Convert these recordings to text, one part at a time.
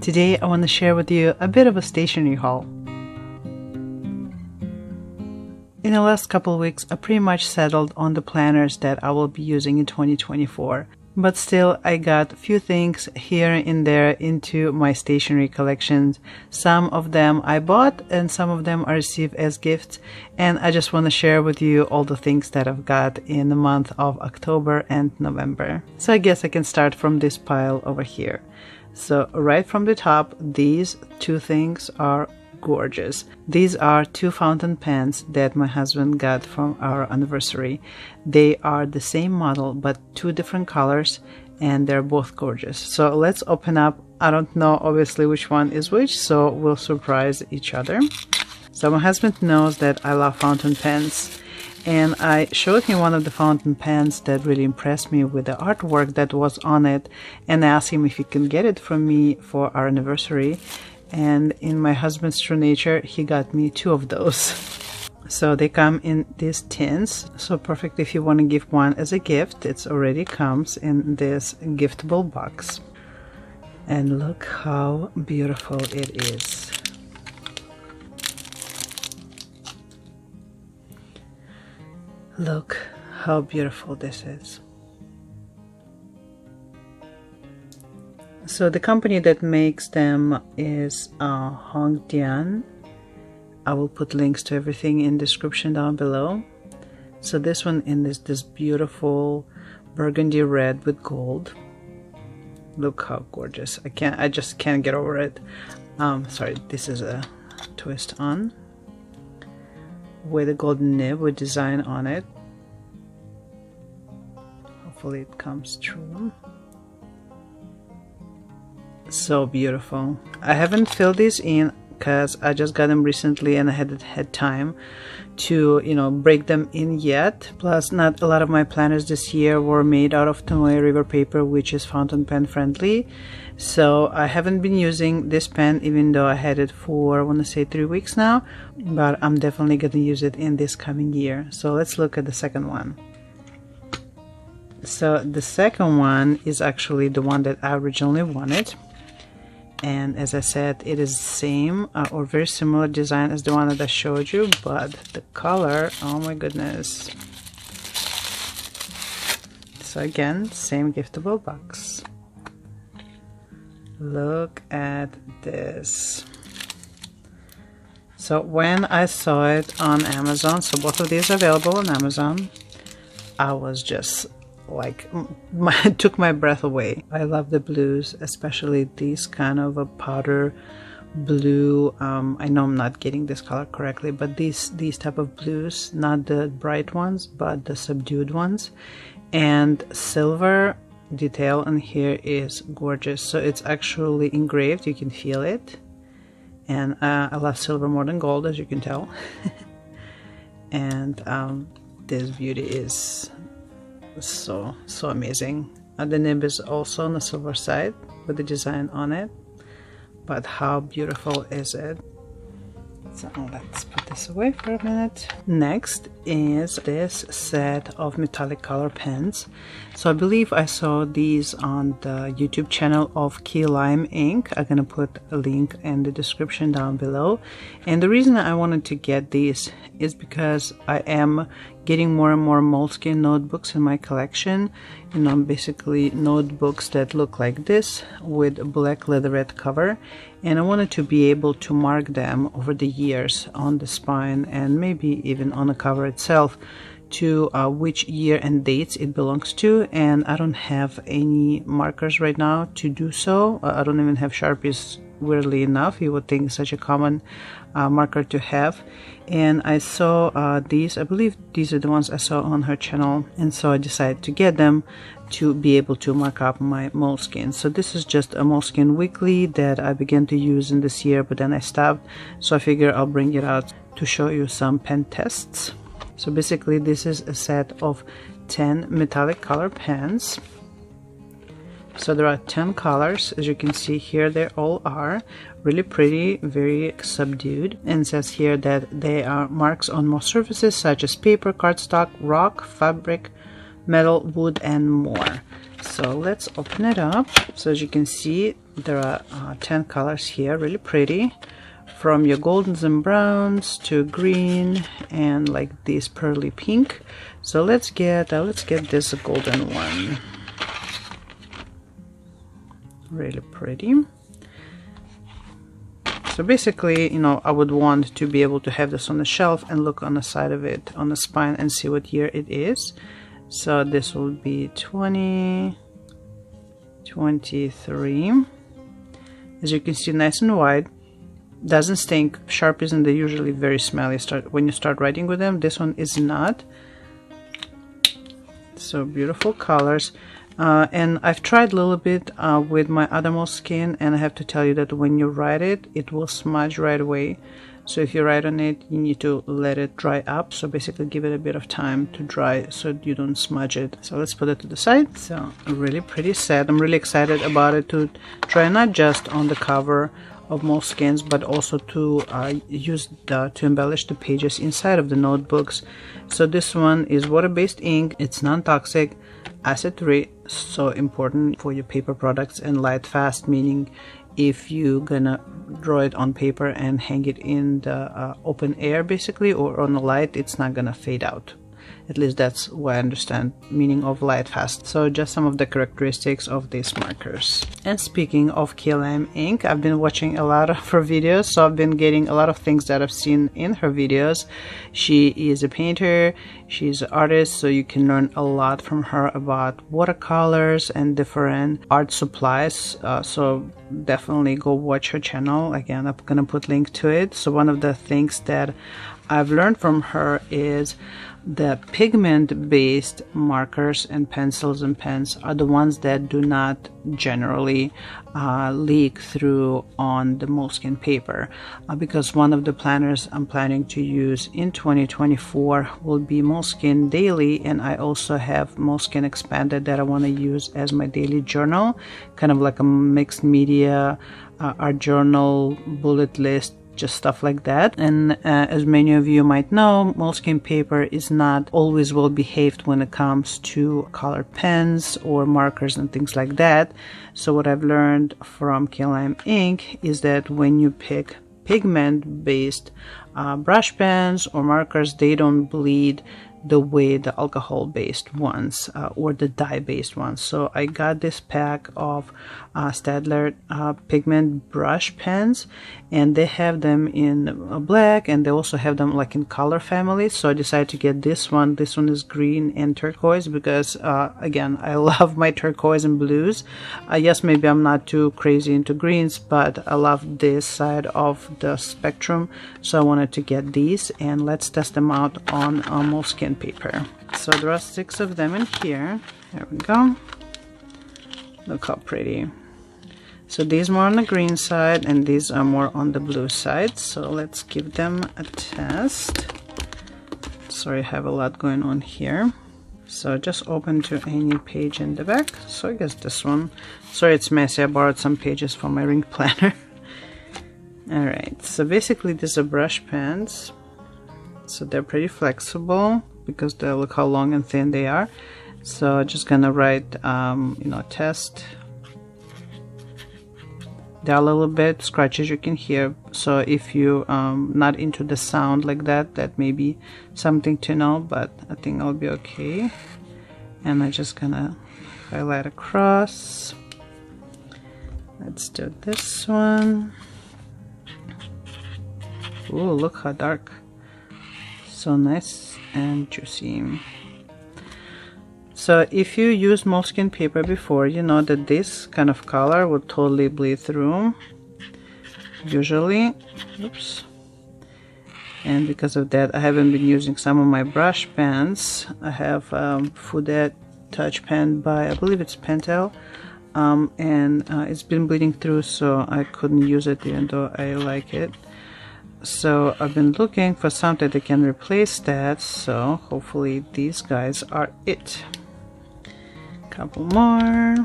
Today I want to share with you a bit of a stationery haul. In the last couple of weeks I pretty much settled on the planners that I will be using in 2024. But still, I got a few things here and there into my stationery collections. Some of them I bought and some of them I received as gifts. And I just want to share with you all the things that I've got in the month of October and November. So I guess I can start from this pile over here. So right from the top, these two things are gorgeous. These are two fountain pens that my husband got from our anniversary. They are the same model but two different colors and they're both gorgeous. So let's open up. I don't know obviously which one is which, so we'll surprise each other. So my husband knows that I love fountain pens, and I showed him one of the fountain pens that really impressed me with the artwork that was on it, and I asked him if he can get it from me for our anniversary. And in my husband's true nature, he got me two of those. So they come in these tins, so perfect if you want to give one as a gift. It already comes in this giftable box. And look how beautiful it is. Look how beautiful this is. So the company that makes them is Hongan. I will put links to everything in the description down below. So this one is this beautiful burgundy red with gold. Look how gorgeous. I just can't get over it. Sorry, this is a twist on with a golden nib with design on it. Hopefully it comes true. So beautiful. I haven't filled these in because I just got them recently and I hadn't had time to, break them in yet. Plus, not a lot of my planners this year were made out of Tomoe River paper, which is fountain pen friendly. So I haven't been using this pen, even though I had it for, I want to say 3 weeks now. But I'm definitely going to use it in this coming year. So let's look at the second one. So the second one is actually the one that I originally wanted. And as I said, it is the same or very similar design as the one that I showed you, but the color, oh my goodness. So again, same giftable box. Look at this. So when I saw it on Amazon, so both of these are available on Amazon, I was just like, took my breath away. I love the blues, especially these kind of a powder blue. I know I'm not getting this color correctly, but these type of blues, not the bright ones but the subdued ones, and silver detail in here is gorgeous. So it's actually engraved, you can feel it, and I love silver more than gold, as you can tell. And this beauty is so amazing. The nib is also on the silver side with the design on it, but how beautiful is it? So let's put this away for a minute. Next is this set of metallic color pens. So I believe I saw these on the YouTube channel of Key Lime Ink. I'm gonna put a link in the description down below. And the reason I wanted to get these is because I am getting more and more Moleskin notebooks in my collection. Basically notebooks that look like this with a black leatherette cover, and I wanted to be able to mark them over the years on the spine and maybe even on the cover itself to which year and dates it belongs to. And I don't have any markers right now to do so. I don't even have Sharpies, weirdly enough. You would think such a common marker to have. And I saw these, I believe these are the ones I saw on her channel, and so I decided to get them to be able to mark up my Moleskine. So this is just a Moleskine weekly that I began to use in this year, but then I stopped, so I figure I'll bring it out to show you some pen tests. So basically this is a set of 10 metallic color pens. So there are 10 colors, as you can see here. They all are really pretty, very subdued, and it says here that they are marks on most surfaces such as paper, cardstock, rock, fabric, metal, wood, and more. So let's open it up. So as you can see, There are 10 colors here, really pretty, from your goldens and browns to green and like this pearly pink. So let's get this golden one. Really pretty. So basically, you know, I would want to be able to have this on the shelf and look on the side of it, on the spine, and see what year it is. So this will be 2023. As you can see, nice and wide. Doesn't stink. Sharpies, and they're usually very smelly when you start writing with them. This one is not. So beautiful colors. And I've tried a little bit with my other Moleskin, and I have to tell you that when you write it, it will smudge right away. So if you write on it, you need to let it dry up. So basically give it a bit of time to dry so you don't smudge it. So let's put it to the side. So a really pretty set. I'm really excited about it to try not just on the cover of Moleskins, but also to use to embellish the pages inside of the notebooks. So this one is water-based ink. It's non-toxic, acid-free, so important for your paper products, and light fast, meaning if you're gonna draw it on paper and hang it in the open air basically, or on the light, it's not gonna fade out. At least that's what I understand meaning of light fast. So just some of the characteristics of these markers. And speaking of key lime ink, I've been watching a lot of her videos, so I've been getting a lot of things that I've seen in her videos. She is a painter, she's an artist, so you can learn a lot from her about watercolors and different art supplies. So definitely go watch her channel. Again, I'm gonna put link to it. So one of the things that I've learned from her is the pigment based markers and pencils and pens are the ones that do not generally leak through on the Moleskin paper, because one of the planners I'm planning to use in 2024 will be Moleskin Daily, and I also have Moleskin Expanded that I want to use as my daily journal, kind of like a mixed media art journal, bullet list, just stuff like that. And as many of you might know, Moleskin paper is not always well behaved when it comes to colored pens or markers and things like that. So what I've learned from key lime ink is that when you pick pigment based brush pens or markers, they don't bleed the way the alcohol based ones or the dye based ones. So I got this pack of STAEDTLER pigment brush pens, and they have them in black, and they also have them like in color families. So I decided to get this one. This one is green and turquoise because again, I love my turquoise and blues. Yes, maybe I'm not too crazy into greens, but I love this side of the spectrum, so I wanted to get these, and let's test them out on Moleskin paper. So there are 6 of them in here. There we go. Look how pretty. So these more on the green side and these are more on the blue side. So let's give them a test. Sorry, I have a lot going on here. So just open to any page in the back. So I guess this one. Sorry, it's messy. I borrowed some pages from my ring planner. Alright, so basically these are brush pens. So they're pretty flexible because they look how long and thin they are. So just gonna write you know, test. There are a little bit scratches you can hear, so if you not into the sound like that, that may be something to know, but I think I'll be okay. And I'm just gonna highlight across. Let's do this one. Ooh, look how dark. So nice and juicy. So if you used Moleskin paper before, you know that this kind of color would totally bleed through, usually. Oops. And because of that, I haven't been using some of my brush pens. I have Foudet Touch Pen by, I believe it's Pentel, and it's been bleeding through, so I couldn't use it even though I like it. So I've been looking for something that can replace that, so hopefully these guys are it. Couple more.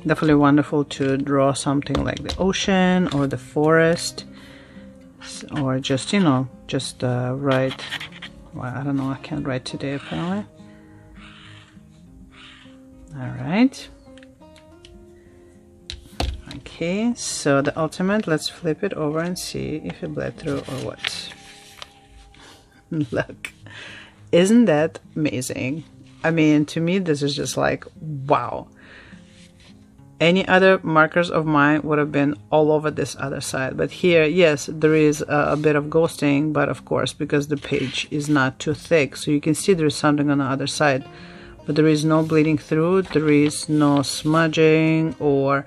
Definitely wonderful to draw something like the ocean or the forest, or just, you know, just write Well, I don't know, I can't write today apparently. All right. Okay, so the ultimate, let's flip it over and see if it bled through or what. Look, isn't that amazing? I mean, to me, this is just like, wow. Any other markers of mine would have been all over this other side. But here, yes, there is a bit of ghosting, but of course, because the page is not too thick, so you can see there is something on the other side. But there is no bleeding through, there is no smudging or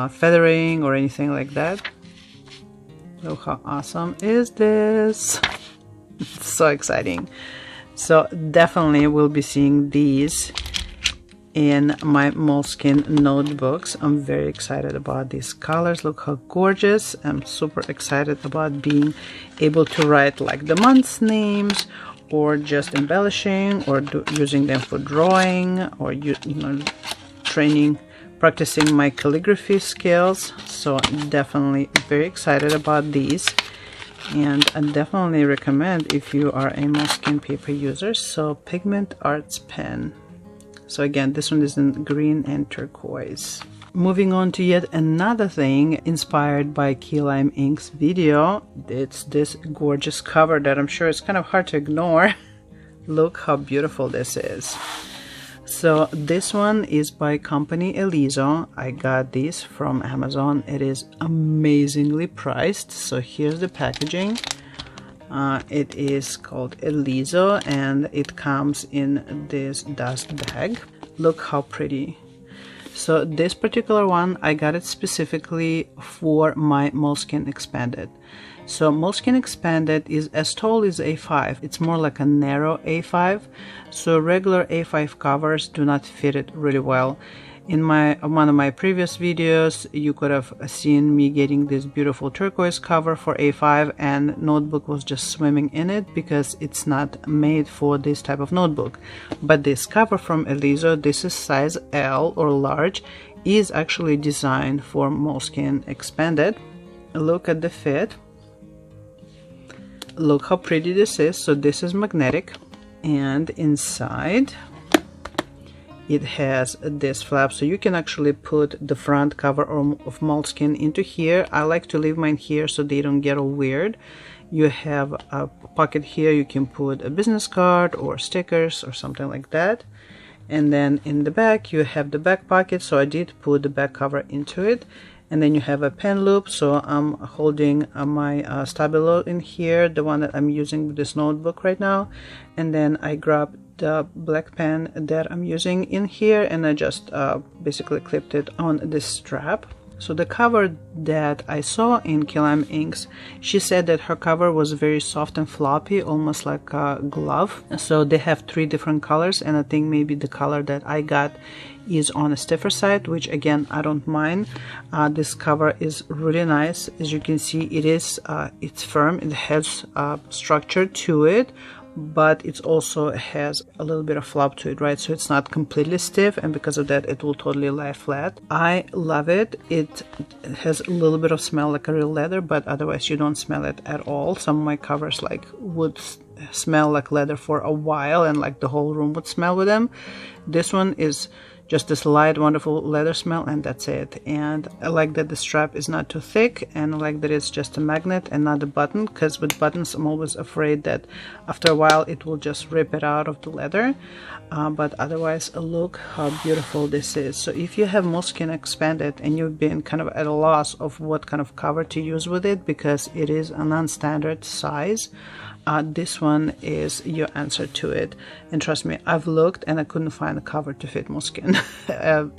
feathering or anything like that. Look how awesome is this. It's so exciting. So definitely we'll be seeing these in my Moleskine notebooks. I'm very excited about these colors. Look how gorgeous. I'm super excited about being able to write like the month's names, or just embellishing, or using them for drawing, or you know, practicing my calligraphy skills. So definitely very excited about these, and I definitely recommend if you are a Moleskine paper user. So Pigment Arts pen. So again, this one is in green and turquoise. Moving on to yet another thing inspired by Key Lime Ink's video. It's this gorgeous cover that I'm sure is kind of hard to ignore. Look how beautiful this is. So this one is by company Elizo. I got these from Amazon. It is amazingly priced. So here's the packaging. It is called Elizo and it comes in this dust bag. Look how pretty. So this particular one, I got it specifically for my Moleskine Expanded. So Moleskine Expanded is as tall as A5. It's more like a narrow A5. So regular A5 covers do not fit it really well. In one of my previous videos, you could have seen me getting this beautiful turquoise cover for A5, and notebook was just swimming in it because it's not made for this type of notebook. But this cover from Elizo, this is size L or large, is actually designed for Moleskine Expanded. Look at the fit. Look how pretty this is. So this is magnetic, and inside it has this flap, so you can actually put the front cover of Moleskine into here. I like to leave mine here so they don't get all weird. You have a pocket here, you can put a business card or stickers or something like that. And then in the back you have the back pocket, so I did put the back cover into it. And then you have a pen loop, so I'm holding my Stabilo in here, the one that I'm using with this notebook right now. And then I grabbed the black pen that I'm using in here, and I just basically clipped it on this strap. So the cover that I saw in Key Lime Inks, she said that her cover was very soft and floppy, almost like a glove. So they have 3 different colors, and I think maybe the color that I got is on a stiffer side, which again I don't mind. This cover is really nice. As you can see, it's firm, it has structure to it, but it also has a little bit of flop to it, right? So it's not completely stiff, and because of that it will totally lie flat. I love it. It has a little bit of smell like a real leather, but otherwise you don't smell it at all. Some of my covers like would smell like leather for a while, and like the whole room would smell with them. This one is just this light, wonderful leather smell, and that's it. And I like that the strap is not too thick, and I like that it's just a magnet and not a button, because with buttons I'm always afraid that after a while it will just rip it out of the leather. But otherwise, look how beautiful this is. So if you have Moleskine Expanded and you've been kind of at a loss of what kind of cover to use with it because it is a non-standard size, this one is your answer to it. And trust me, I've looked and I couldn't find a cover to fit Moleskine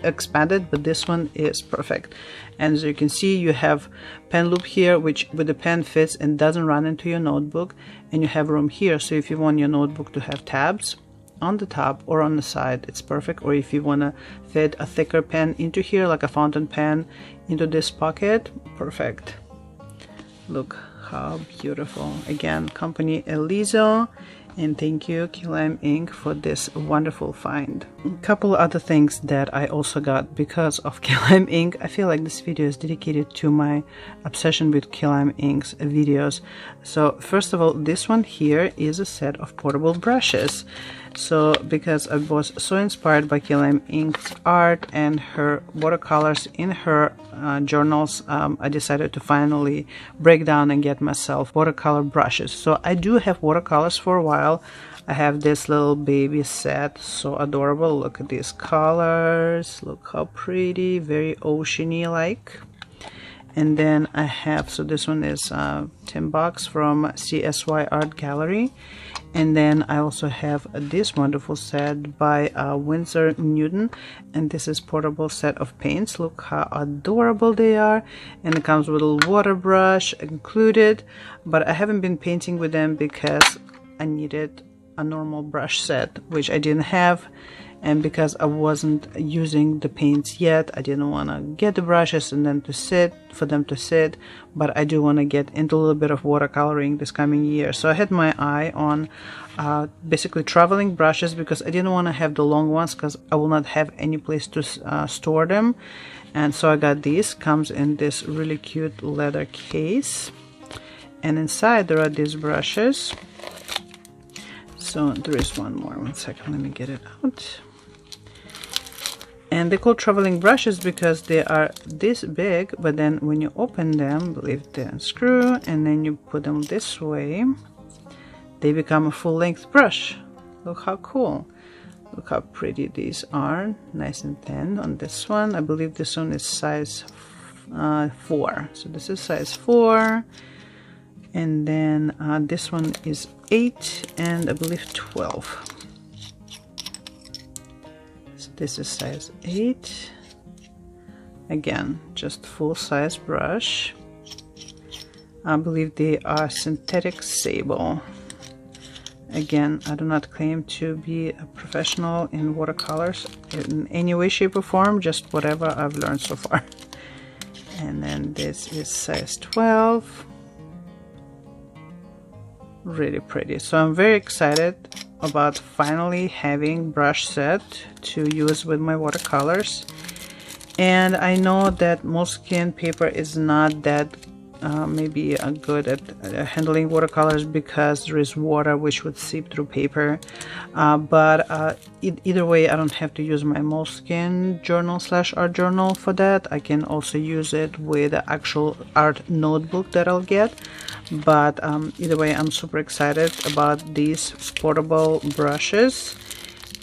Expanded, but this one is perfect. And as you can see, you have pen loop here, which with the pen fits and doesn't run into your notebook, and you have room here, so if you want your notebook to have tabs on the top or on the side, it's perfect. Or if you want to fit a thicker pen into here, like a fountain pen, into this pocket, perfect. Look how beautiful. Again, company Elizo, And thank you, Key Lime Ink, for this wonderful find. A couple other things that I also got because of Key Lime Ink. I feel like this video is dedicated to my obsession with Key Lime Ink's videos. So first of all, this one here is a set of portable brushes. So because I was so inspired by Key Lime Ink's art and her watercolors in her journals, I decided to finally break down and get myself watercolor brushes. So I do have watercolors for a while. I have this little baby set, so adorable. Look at these colors, look how pretty, very oceany like. And then I have, so this one is $10 from CSY Art Gallery. And then I also have this wonderful set by Winsor Newton, and this is portable set of paints. Look how adorable they are, and it comes with a little water brush included, but I haven't been painting with them because I needed a normal brush set, which I didn't have. And because I wasn't using the paints yet, I didn't want to get the brushes and then for them to sit, but I do want to get into a little bit of watercoloring this coming year. So I had my eye on basically traveling brushes because I didn't want to have the long ones because I will not have any place to store them. And so I got these, comes in this really cute leather case, and inside there are these brushes. So there is one more, one second, let me get it out. And they're called traveling brushes because they are this big, but then when you open them, believe they unscrew, and then you put them this way, they become a full-length brush. Look how cool. Look how pretty these are, nice and thin on this one. I believe this one is size 4. So this is size 4. And then this one is 8 and I believe 12. So this is size 8. Again, just full-size brush. I believe they are synthetic Sable. Again, I do not claim to be a professional in watercolors in any way, shape, or form, just whatever I've learned so far. And then this is size 12. Really pretty. So I'm very excited about finally having brush set to use with my watercolors. And I know that Moleskin paper is not that maybe good at handling watercolors because there is water which would seep through paper, but either way I don't have to use my Moleskin journal / art journal for that. I can also use it with the actual art notebook that I'll get. But either way, I'm super excited about these portable brushes,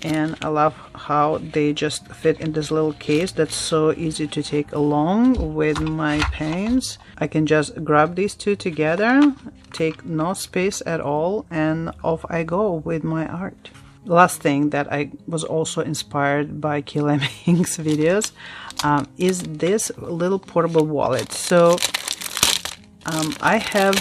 and I love how they just fit in this little case that's so easy to take along with my pens. I can just grab these two together, take no space at all, and off I go with my art. Last thing that I was also inspired by Key Lime Ink's videos is this little portable wallet. So I have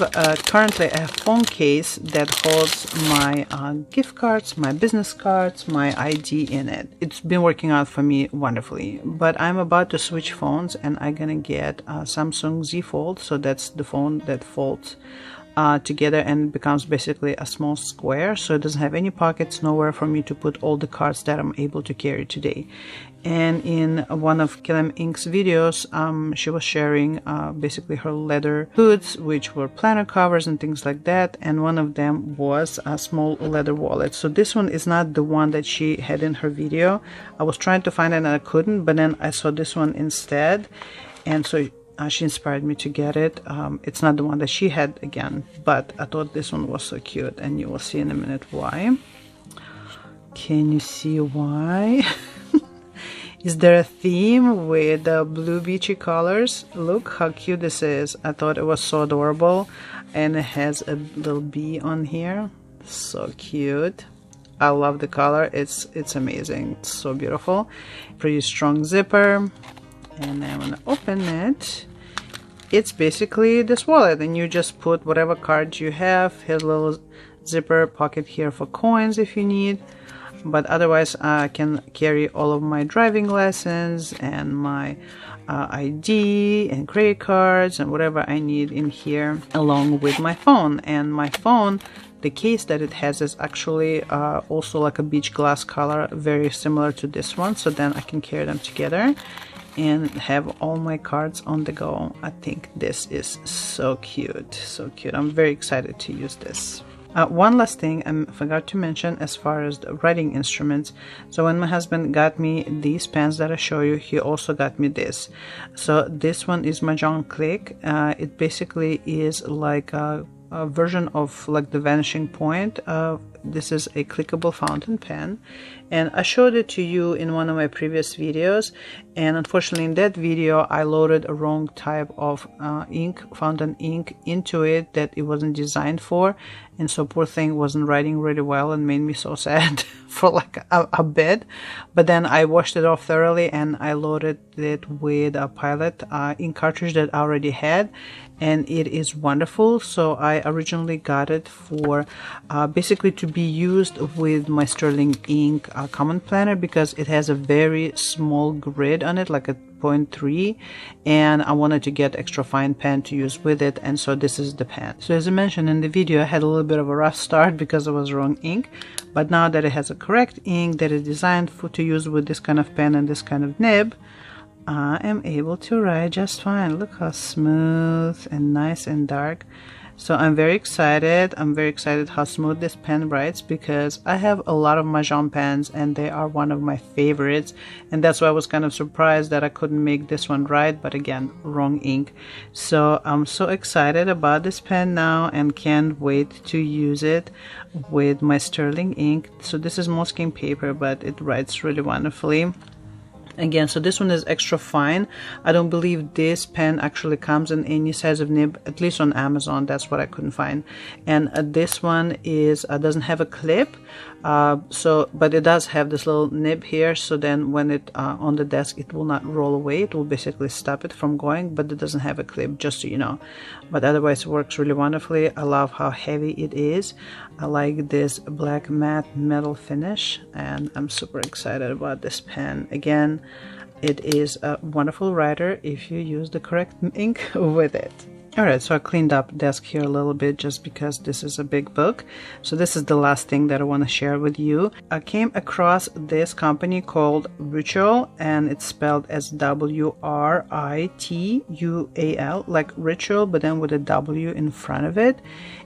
currently a phone case that holds my gift cards, my business cards, my ID in it. It's been working out for me wonderfully, but I'm about to switch phones and I'm gonna get a Samsung Z Fold. So that's the phone that folds together and becomes basically a small square, so it doesn't have any pockets, nowhere for me to put all the cards that I'm able to carry today. And in one of Key Lime Ink's videos, she was sharing basically her leather hoods, which were planner covers and things like that, and one of them was a small leather wallet. So this one is not the one that she had in her video. I was trying to find it and I couldn't, but then I saw this one instead, and so she inspired me to get it. It's not the one that she had again, but I thought this one was so cute, and you will see in a minute why. Can you see why? Is there a theme with the blue beachy colors? Look how cute this is. I thought it was so adorable, and it has a little bee on here. So cute. I love the color. It's amazing. It's so beautiful. Pretty strong zipper. And then when I open it, it's basically this wallet, and you just put whatever cards you have. Here's a little zipper pocket here for coins if you need, but otherwise I can carry all of my driving lessons and my ID and credit cards and whatever I need in here, along with my phone. And my phone the case that it has is actually also like a beach glass color, very similar to this one, so then I can carry them together and have all my cards on the go. I think this is so cute, so cute. I'm very excited to use this. One last thing I forgot to mention as far as the writing instruments. So when my husband got me these pens that I show you, he also got me this. So this one is Majohn Click. It basically is like a version of like the Vanishing Point. This is a clickable fountain pen, and I showed it to you in one of my previous videos, and unfortunately in that video I loaded a wrong type of ink, fountain ink, into it that it wasn't designed for, and so poor thing wasn't writing really well and made me so sad for like a bit. But then I washed it off thoroughly and I loaded it with a Pilot ink cartridge that I already had, and it is wonderful. So I originally got it for basically to be used with my Sterling ink common planner, because it has a very small grid on it, like a 0.3, and I wanted to get extra fine pen to use with it, and so this is the pen. So as I mentioned in the video, I had a little bit of a rough start because it was wrong ink, but now that it has a correct ink that is designed to use with this kind of pen and this kind of nib, I am able to write just fine. Look how smooth and nice and dark. So I'm very excited. I'm very excited how smooth this pen writes, because I have a lot of Majohn pens and they are one of my favorites, and that's why I was kind of surprised that I couldn't make this one right, but again, wrong ink. So I'm so excited about this pen now and can't wait to use it with my Sterling ink. So this is Moleskine paper, but it writes really wonderfully. Again, so this one is extra fine. I don't believe this pen actually comes in any size of nib, at least on Amazon. That's what I couldn't find. And this one is doesn't have a clip, but it does have this little nib here, so then when it on the desk, it will not roll away. It will basically stop it from going, but it doesn't have a clip, just so you know. But otherwise it works really wonderfully. I love how heavy it is. I like this black matte metal finish, and I'm super excited about this pen. Again, it is a wonderful writer if you use the correct ink with it. Alright, so I cleaned up desk here a little bit just because this is a big book. So this is the last thing that I want to share with you. I came across this company called Ritual, and it's spelled as W-R-I-T-U-A-L, like ritual, but then with a W in front of it.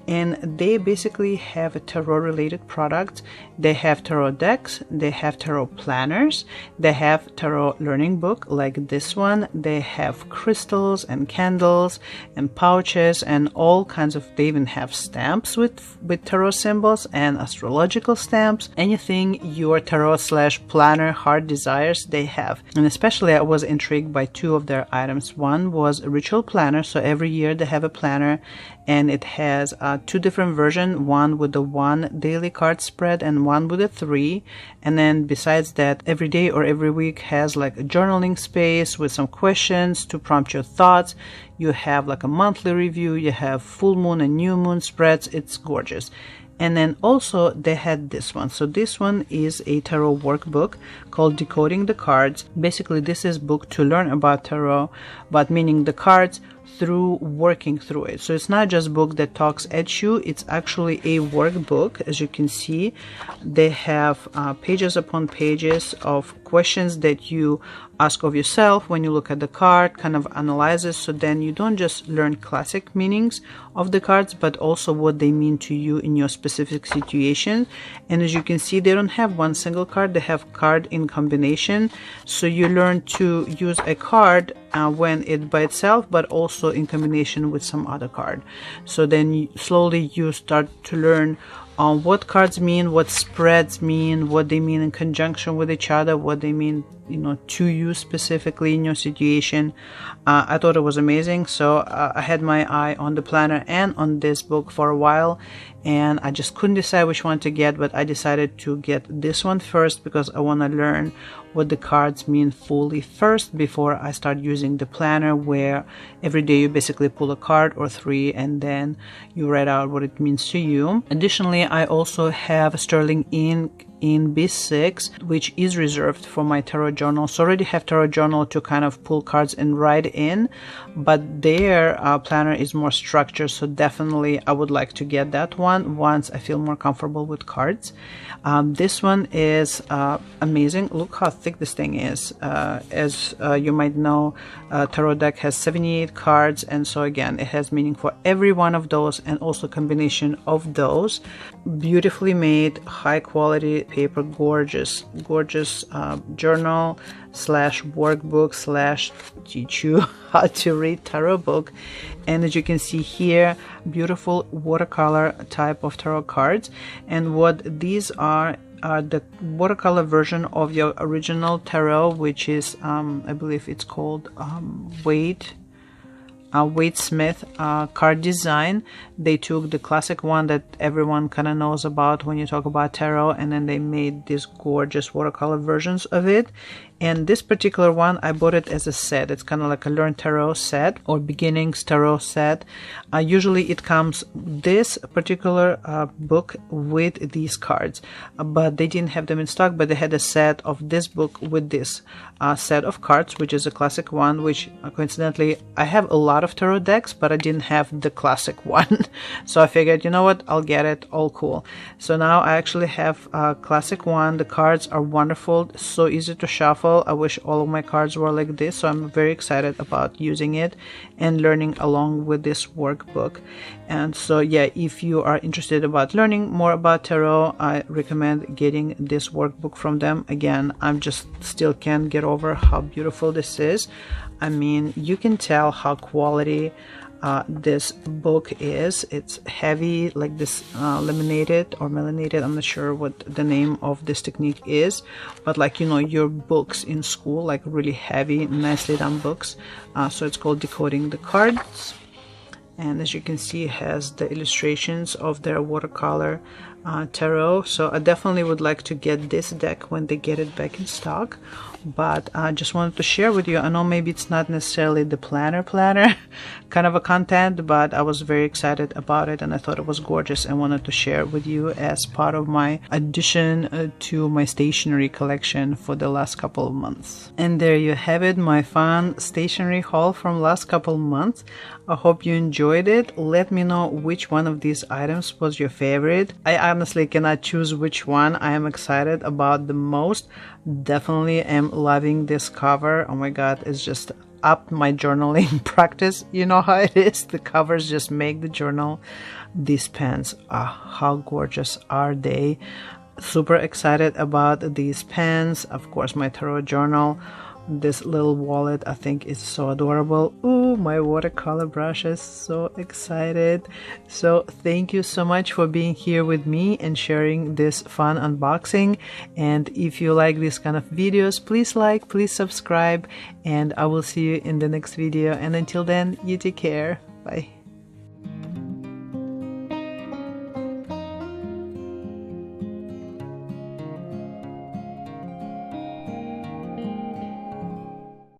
And they basically have a tarot related product. They have tarot decks, they have tarot planners, they have tarot learning book like this one, they have crystals and candles and pouches and all kinds of, they even have stamps with tarot symbols and astrological stamps. Anything your tarot / planner heart desires, they have. And especially I was intrigued by two of their items. One was a ritual planner, so every year they have a planner, and it has two different versions, one with the 1 daily card spread and one with a 3. And then besides that, every day or every week has like a journaling space with some questions to prompt your thoughts. You have like a monthly review, you have full moon and new moon spreads. It's gorgeous. And then also they had this one. So this one is a tarot workbook called Decoding the Cards. Basically this is book to learn about tarot, but meaning the cards through working through it. So it's not just a book that talks at you, it's actually a workbook. As you can see, they have pages upon pages of questions that you ask of yourself when you look at the card, kind of analyzes, so then you don't just learn classic meanings of the cards, but also what they mean to you in your specific situation. And as you can see, they don't have one single card, they have card in combination. So you learn to use a card when it by itself, but also in combination with some other card. So then slowly you start to learn what cards mean, what spreads mean, what they mean in conjunction with each other, what they mean, you know, to you specifically in your situation. I thought it was amazing. So I had my eye on the planner and on this book for a while, and I just couldn't decide which one to get, but I decided to get this one first because I want to learn what the cards mean fully first before I start using the planner, where every day you basically pull a card or 3 and then you write out what it means to you. Additionally, I also have Sterling ink in B6, which is reserved for my tarot journal. So I already have tarot journal to kind of pull cards and write in, but their planner is more structured, so definitely I would like to get that one once I feel more comfortable with cards. This one is amazing. Look how thick this thing is. As you might know, tarot deck has 78 cards, and so again it has meaning for every one of those, and also combination of those. Beautifully made, high quality paper, gorgeous journal slash workbook slash teach you how to read tarot book. And as you can see here, beautiful watercolor type of tarot cards. And what these are the watercolor version of your original tarot, which is I believe it's called Wade Smith card design. They took the classic one that everyone kind of knows about when you talk about tarot, and then they made these gorgeous watercolor versions of it. And this particular one, I bought it as a set. It's kind of like a Learn Tarot set or Beginnings Tarot set. Usually it comes this particular book with these cards, but they didn't have them in stock, but they had a set of this book with this set of cards, which is a classic one, which coincidentally I have a lot of tarot decks, but I didn't have the classic one. So I figured, you know what, I'll get it, all cool. So now I actually have a classic one. The cards are wonderful, so easy to shuffle. I wish all of my cards were like this, so I'm very excited about using it and learning along with this workbook. And so yeah, if you are interested about learning more about tarot, I recommend getting this workbook from them. Again, I'm just still can't get over how beautiful this is. I mean, you can tell how quality this book is. It's heavy, like this laminated or melanated, I'm not sure what the name of this technique is, but like, you know, your books in school, like really heavy, nicely done books. So it's called Decoding the Cards. And as you can see, it has the illustrations of their watercolor tarot. So I definitely would like to get this deck when they get it back in stock. But I just wanted to share with you. I know maybe it's not necessarily the planner kind of a content, but I was very excited about it and I thought it was gorgeous and wanted to share with you as part of my addition to my stationery collection for the last couple of months. And there you have it, my fun stationery haul from last couple of months. I hope you enjoyed it. Let me know which one of these items was your favorite. I honestly cannot choose which one I am excited about the most. Definitely am loving this cover. Oh my god, it's just up my journaling practice. You know how it is, the covers just make the journal. These pens, how gorgeous are they? Super excited about these pens. Of course, my tarot journal. This little wallet I think is so adorable. Ooh, my watercolor brushes, so excited. So thank you so much for being here with me and sharing this fun unboxing. And if you like these kind of videos, please like, please subscribe, and I will see you in the next video. And until then, you take care. Bye.